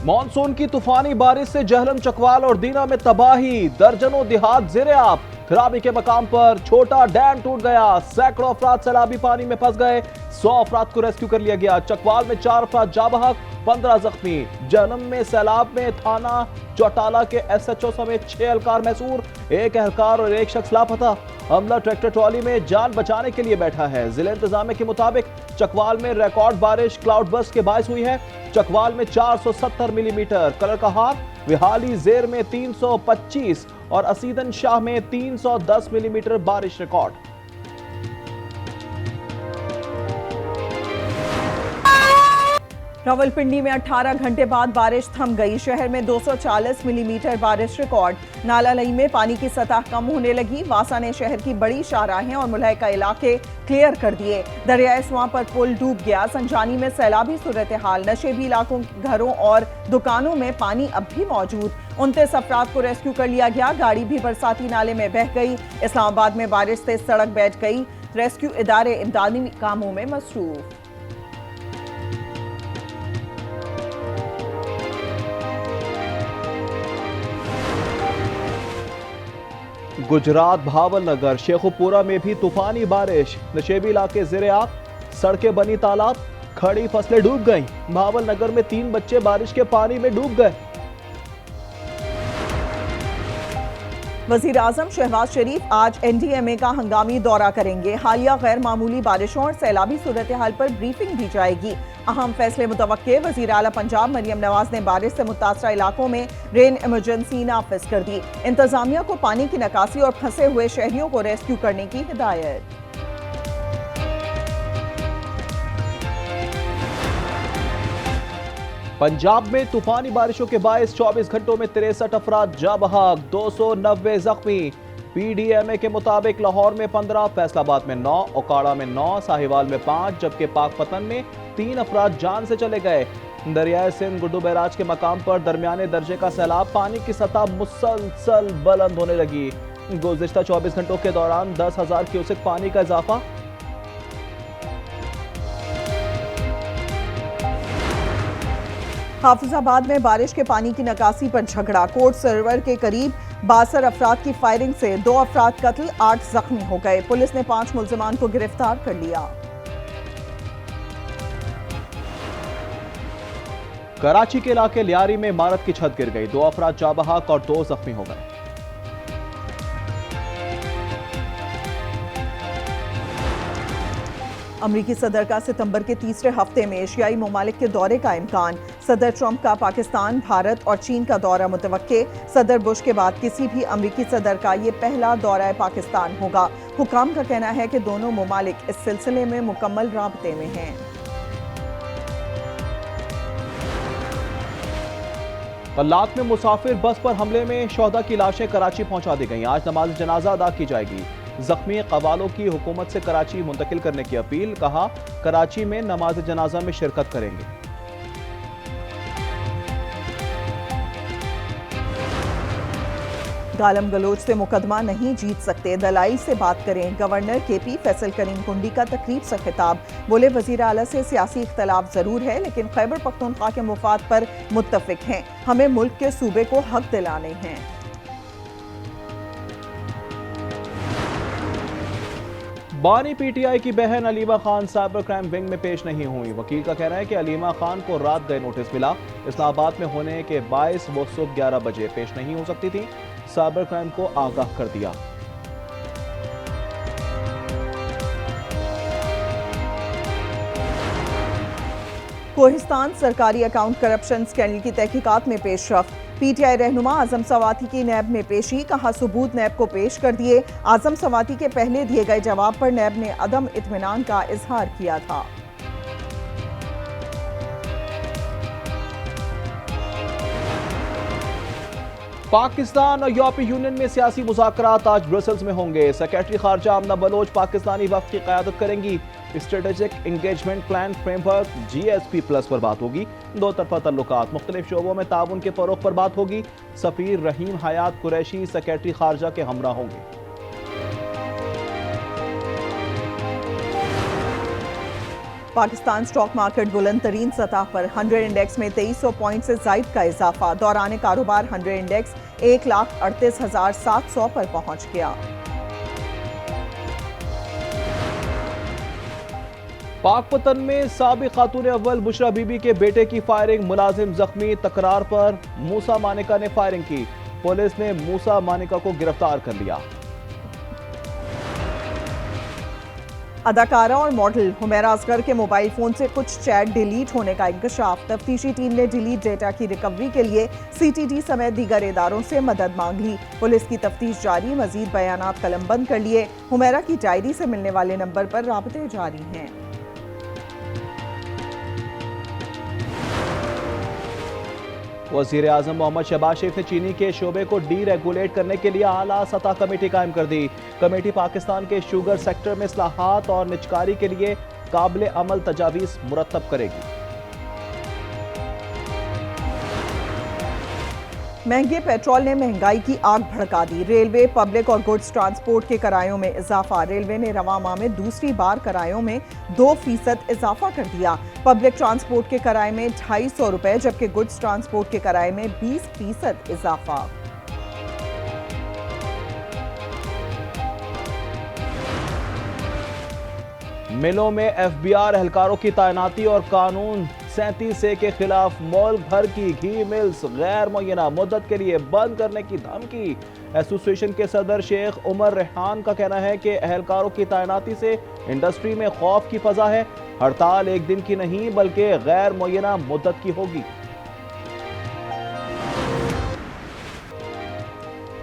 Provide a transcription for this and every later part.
Monsoon की तूफानी बारिश से जहलम, चकवाल और दीना में तबाही, दर्जनों देहात ज़ेरे आब। खराबी के मकाम पर छोटा डैम टूट गया, सैकड़ों अफराद सैलाबी पानी में फंस गए। 100 अफराद को रेस्क्यू कर लिया गया। चकवाल में 4 अफराद जा बहक, 15 जख्मी। जहलम में सैलाब में थाना चौटाला के SHO समेत 6 एहलकार महसूर, 1 एहलकार और 1 शख्स लापता। अमला ट्रैक्टर ट्रॉली में जान बचाने के लिए बैठा है। जिला इंतजामिया के मुताबिक चकवाल में रिकॉर्ड बारिश क्लाउड बर्स्ट के बायस हुई है। चकवाल में 470 मिलीमीटर, कलर कहार विहाली जेर में 325 और असीदन शाह में 310 मिलीमीटर बारिश रिकॉर्ड। रावलपिंडी में 18 घंटे बाद बारिश थम गई। शहर में 240 मिलीमीटर बारिश रिकॉर्ड। नाला लई में पानी की सतह कम होने लगी। वासा ने शहर की बड़ी शाहराहें और मुलहका इलाके क्लियर कर दिए। दरियाए स्वां पर पुल डूब गया। संजानी में सैलाबी सूरत हाल। नशेबी इलाकों के घरों और दुकानों में पानी अब भी मौजूद। 29 अफराद को रेस्क्यू कर लिया गया। गाड़ी भी बरसाती नाले में बह गई। इस्लामाबाद में बारिश से सड़क बैठ गई। रेस्क्यू इदारे इमदादी कामों में मसरूफ। गुजरात भावलनगर शेखुपुरा में भी तूफानी बारिश, नशेबी इलाके ज़ेरे आब, सड़कें बनी तालाब, खड़ी फसलें डूब गईं। भावलनगर में 3 बच्चे बारिश के पानी में डूब गए। वजीर आजम शहबाज शरीफ आज NDMA का हंगामी दौरा करेंगे। हालिया गैर मामूली बारिशों और सैलाबी सूरत हाल पर ब्रीफिंग भी जाएगी। अहम फैसले मुतवक्के। वजीर आला पंजाब मरियम नवाज ने बारिश से मुतासरा इलाकों में रेन इमरजेंसी नाफिज कर दी। इंतजामिया को पानी की निकासी और फंसे हुए शहरियों को रेस्क्यू करने की हिदायत। पंजाब में तूफानी बारिशों के बायस 24 घंटों में 63 अफराद जा बहक, 290 जख्मी। PDMA के मुताबिक लाहौर में 15, फैसलाबाद में 9, ओकाड़ा में 9, साहिवाल में 5, जबकि पाकपतन में 3 अफराद जान से चले गए। दरियाए सिंध गुड्डू बैराज के मकाम पर दरमियाने दर्जे का सैलाब, पानी की सतह मुसलसल बुलंद होने लगी। गुज़िश्ता 24 घंटों के दौरान 10,000 क्यूसेक पानी का इजाफा। हाफिजाबाद में बारिश के पानी की निकासी पर झगड़ा। कोर्ट सर्वर के करीब 62 अफराद की फायरिंग से 2 अफराद कत्ल, 8 जख्मी हो गए। पुलिस ने 5 मुल्जिमान को गिरफ्तार कर लिया। कराची के इलाके लियारी में इमारत की छत गिर गई, 2 अफराद जा बहक और 2 जख्मी हो गए। अमरीकी सदर का सितंबर के तीसरे हफ्ते में एशियाई ममालिक के दौरे का इम्कान। सदर ट्रंप का पाकिस्तान, भारत और चीन का दौरा मुतवक्के। सदर बुश के बाद किसी भी अमरीकी सदर का ये पहला दौरा पाकिस्तान होगा। हुकाम का कहना है कि दोनों ममालिक इस सिलसिले में मुकम्मल राब्ते में हैं। कल्लात में मुसाफिर बस पर हमले में शोहदा की लाशें कराची पहुंचा दी गईं। आज नमाज जनाजा अदा की जाएगी। जख्मी कवालों की हुकूमत से कराची मुंतकिल करने की अपील। कहा, कराची में नमाज जनाजा में शिरकत करेंगे। गालम गलोच से मुकदमा नहीं जीत सकते, दलाई से बात करें। गवर्नर KP फैसल करीम कुंडी का तकरीब से खिताब। बोले, वजीर आला से सियासी इख्तलाफ जरूर है लेकिन खैबर पख्तूनख्वा के मुफाद पर मुत्तफिक हैं। हमें मुल्क के सूबे को हक दिलाने हैं। बानी PTI की बहन Aleema Khan cyber crime wing में पेश नहीं हुई। वकील का कहना है कि अलीमा खान को रात गए नोटिस मिला। इस्लामाबाद में होने के बायस वो सुबह 11 बजे पेश नहीं हो सकती थी। साइबर क्राइम को आगाह कर दिया। कोहिस्तान सरकारी अकाउंट करप्शन स्कैंडल की तहकीकात में पेशरफ्त। PTI रहनुमा आजम सवाती की नैब में पेशी। कहा, सबूत नैब को पेश कर दिए। आजम सवाती के पहले दिए गए जवाब पर नैब ने अदम इत्मीनान का इजहार किया था। पाकिस्तान और यूरोपीय यूनियन में सियासी मुज़ाकरात आज ब्रसेल्स में होंगे। सेक्रेटरी खारजा आमना बलोच पाकिस्तानी वफ़द की क़यादत करेंगी। Strategic engagement plan framework GSP+ पर बात होगी। दो तरफा तल्लुकात, मुख्तलिफ शोबों में ताउन के फ़रोग़ पर बात होगी। सफ़ीर रहीम हयात कुरैशी सेक्रेटरी खारजा के हमरा होंगे। पाकिस्तान स्टॉक मार्केट बुलंद तरीन सतह पर 100 इंडेक्स में 2300 पॉइंट से जायद का इजाफा। दौरान कारोबार 100 इंडेक्स 1,38,700 पर पहुंच गया। पाकपतन में साबिक खातून अव्वल बुशरा बीबी के बेटे की फायरिंग, मुलाजिम जख्मी। तकरार पर मूसा मानिका ने फायरिंग की। पुलिस ने मूसा मानिका को गिरफ्तार कर लिया। अदाकारा और मॉडल हुमैरा असगर के मोबाइल फोन से कुछ चैट डिलीट होने का इंकशाफ। तफ्तीशी टीम ने डिलीट डेटा की रिकवरी के लिए CTD समेत दीगर इदारों से मदद मांग ली। पुलिस की तफ्तीश जारी, मजीद बयानात कलमबंद कर लिए। हुमैरा की डायरी से मिलने वाले नंबर पर राबते जारी हैं। वज़ीर आज़म मोहम्मद शहबाज शरीफ ने चीनी के शोबे को डीरेगुलेट करने के लिए आला सतह कमेटी कायम कर दी। कमेटी पाकिस्तान के शुगर सेक्टर में इस्लाहात और निजकारी के लिए काबिल अमल तजावीज़ मुरतब करेगी। महंगे पेट्रोल ने महंगाई की आग भड़का दी। रेलवे, पब्लिक और गुड्स ट्रांसपोर्ट के किरायों में इजाफा। रेलवे ने रवां माह में दूसरी बार किरायों में 2% इजाफा कर दिया। पब्लिक ट्रांसपोर्ट के किराए में 250 रुपए, जबकि गुड्स ट्रांसपोर्ट के किराए में 20% इजाफा। मिलों में FBR एहलकारों की तैनाती और कानून 37A के खिलाफ मुल्क भर की घी मिल्स गैर मुय्यना मुद्दत के लिए बंद करने की धमकी। एसोसिएशन के सदर शेख उमर रेहान का कहना है कि एहलकारों की तैनाती से इंडस्ट्री में खौफ की फजा है। हड़ताल एक दिन की नहीं बल्कि गैर मुय्यना मुद्दत की होगी।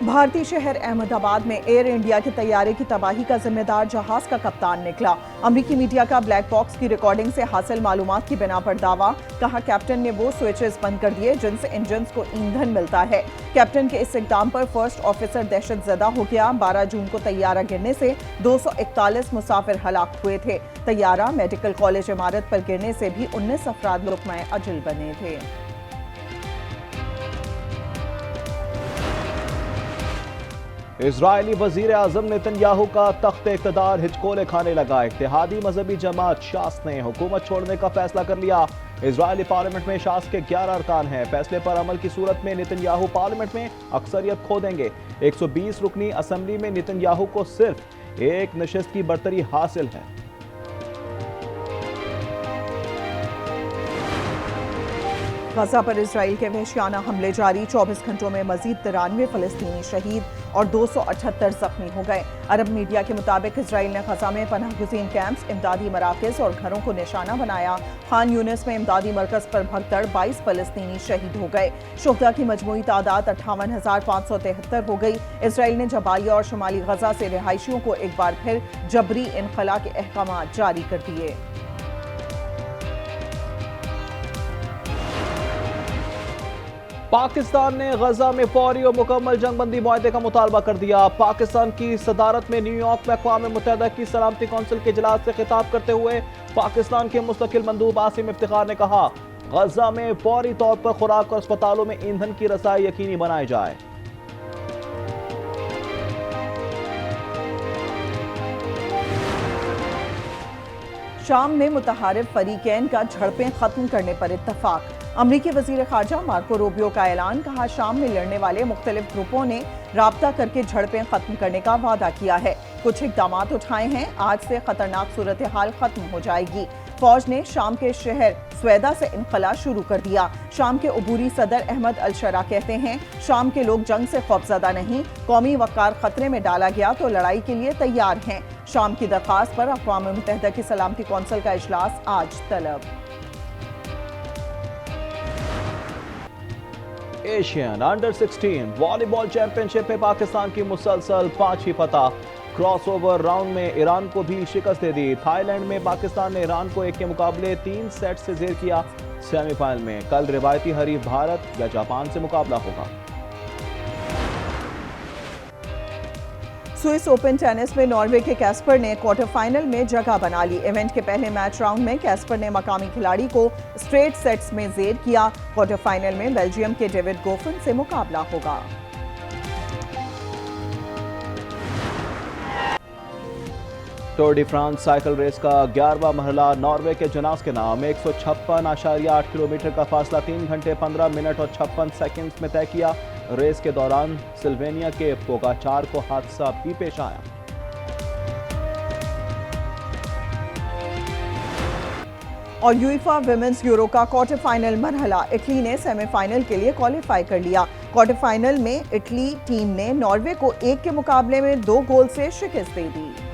भारतीय शहर अहमदाबाद में एयर इंडिया के तैयारे की तबाही का जिम्मेदार जहाज का कप्तान निकला। अमरीकी मीडिया का ब्लैक बॉक्स की रिकॉर्डिंग से हासिल मालूमात की बिना पर दावा। कहा कैप्टन ने वो स्विचेस बंद कर दिए जिनसे इंजन्स को ईंधन मिलता है। कैप्टन के इस इकदाम पर फर्स्ट ऑफिसर दहशतजदा हो गया। 12 जून को तैयारा गिरने से 241 मुसाफिर हलाक हुए थे। तैयारा मेडिकल कॉलेज इमारत पर गिरने से भी 19 अफराद लुकमाए अजल बने थे। इजरायली वजीर आजम नेतन्याहू का तख्त इक़्तिदार हिचकोले खाने लगा। इत्तेहादी मजहबी जमात शास ने हुकूमत छोड़ने का फैसला कर लिया। इजरायली पार्लियामेंट में शास के 11 अरकान हैं। फैसले पर अमल की सूरत में नेतन्याहू पार्लियामेंट में अक्सरियत खो देंगे। 120 रुकनी असम्बली में नेतन्याहू को सिर्फ एक नशिस्त की बरतरी हासिल है। गजा पर इजराइल के वहशियाना हमले जारी। 24 घंटों में मजीद 93 फलस्तीनी शहीद और 278 जख्मी हो गए। अरब मीडिया के मुताबिक इजराइल ने गजा में पनाहगुज़ीन कैंप्स, इमदादी मराकज़ और घरों को निशाना बनाया। खान यूनिस में इमदादी मरकज़ पर भगदड़, 22 फलस्तीनी शहीद हो गए। शुहदा की मजमूई तादाद 58,573 हो गई। इजराइल ने जबालिया और शुमाली गजा से रिहायशियों को एक बार फिर जबरी इनखला के अहकाम जारी कर दिए। पाकिस्तान ने गजा में फौरी और मुकम्मल जंगबंदी मुआहदे का मुतालबा कर दिया। पाकिस्तान की सदारत में न्यूयॉर्क में अक़वाम मुत्तहिदा की सलामती कौंसिल के इजलास से खिताब करते हुए पाकिस्तान के मुस्तकिल मंदूब आसिम इफ्तिखार ने कहा, गजा में फौरी तौर पर खुराक और अस्पतालों में ईंधन की रसाई यकीनी बनाई जाए। शाम में मुतहारिफ फरीकैन का झड़पें खत्म करने पर इत्तफाक। अमरीकी वजीर खारजा मार्को रूबियो का ऐलान। कहा, शाम में लड़ने वाले मुख्तलिफ ग्रुपों ने राब्ता करके झड़पें खत्म करने का वादा किया है। कुछ इकदाम उठाए हैं। आज से खतरनाक सूरत हाल खत्म हो जाएगी। फौज ने शाम के शहर स्वेदा से इनखला शुरू कर दिया। शाम के अबूरी सदर अहमद अल शरा कहते हैं, शाम के लोग जंग से खौफजदा नहीं, कौमी वक़ार खतरे में डाला गया तो लड़ाई के लिए तैयार हैं। शाम की दरख्वास्त पर अक़वाम मुत्तहिदा की सलामती कौंसिल का इजलास आज तलब। एशियन अंडर 16 वॉलीबॉल चैंपियनशिप में पाकिस्तान की मुसलसल 5वीं फतह। क्रॉसओवर राउंड में ईरान को भी शिकस्त दे दी। थाईलैंड में पाकिस्तान ने ईरान को 1 के मुकाबले 3 सेट से ज़ेर किया। सेमीफाइनल में कल रिवायती हरीफ भारत या जापान से मुकाबला होगा। स्विस ओपन टेनिस में नॉर्वे के कैस्पर ने क्वार्टर फाइनल में जगह बना ली। इवेंट के पहले मैच राउंड में कैस्पर ने मकामी खिलाड़ी को स्ट्रेट सेट्स में ज़ेर किया। क्वार्टर फाइनल में बेल्जियम के डेविड गोफन से मुकाबला होगा। Tour de France cycle race का 11वां मरहला नॉर्वे के जनास के नाम 156.8 किलोमीटर का फासला 3 घंटे 15 मिनट और 56 सेकंड्स में तय किया। रेस के दौरान सिल्वेनिया के पोगाचार को हादसा भी पेश आया। और यूएफा विमेंस यूरो का क्वार्टर फाइनल मरहला इटली ने सेमीफाइनल के लिए क्वालिफाई कर लिया। क्वार्टर फाइनल में इटली टीम ने नॉर्वे को 1 के मुकाबले में 2 गोल से शिकस्त दे दी।